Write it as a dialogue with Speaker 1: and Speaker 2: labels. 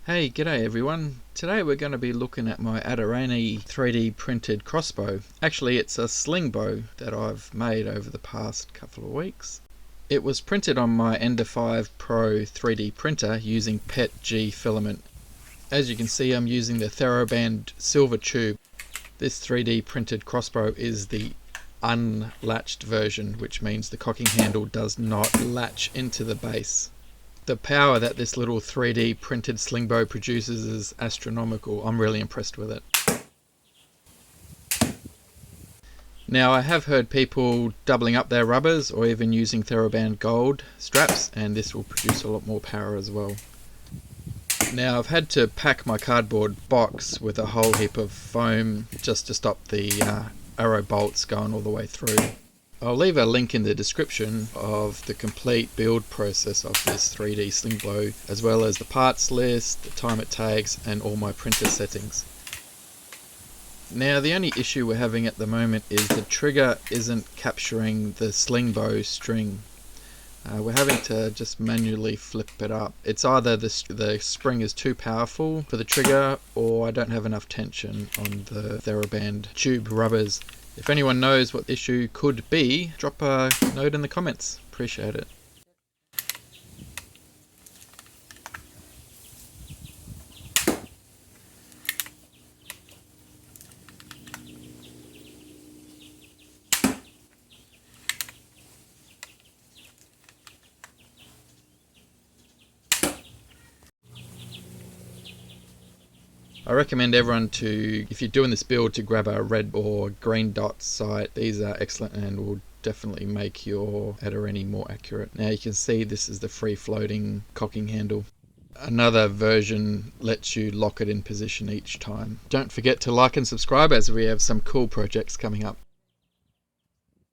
Speaker 1: Hey, g'day everyone. Today we're going to be looking at my Aderani 3D printed crossbow. Actually, it's a sling bow that I've made over the past couple of weeks. It was printed on my Ender 5 Pro 3D printer using PETG filament. As you can see, I'm using the TheraBand silver tube. This 3D printed crossbow is the unlatched version, which means the cocking handle does not latch into the base. The power that this little 3D printed sling bow produces is astronomical. I'm really impressed with it. Now, I have heard people doubling up their rubbers or even using TheraBand gold straps, and this will produce a lot more power as well. Now, I've had to pack my cardboard box with a whole heap of foam just to stop the arrow bolts going all the way through. I'll leave a link in the description of the complete build process of this 3D sling bow, as well as the parts list, the time it takes, and all my printer settings. Now, the only issue we're having at the moment is the trigger isn't capturing the sling bow string. We're having to just manually flip it up. It's either the spring is too powerful for the trigger, or I don't have enough tension on the TheraBand tube rubbers. If anyone knows what the issue could be, drop a note in the comments. Appreciate it. I recommend everyone to, if you're doing this build, to grab a red or green dot sight. These are excellent and will definitely make your Aderani more accurate. Now you can see this is the free floating cocking handle. Another version lets you lock it in position each time. Don't forget to like and subscribe, as we have some cool projects coming up.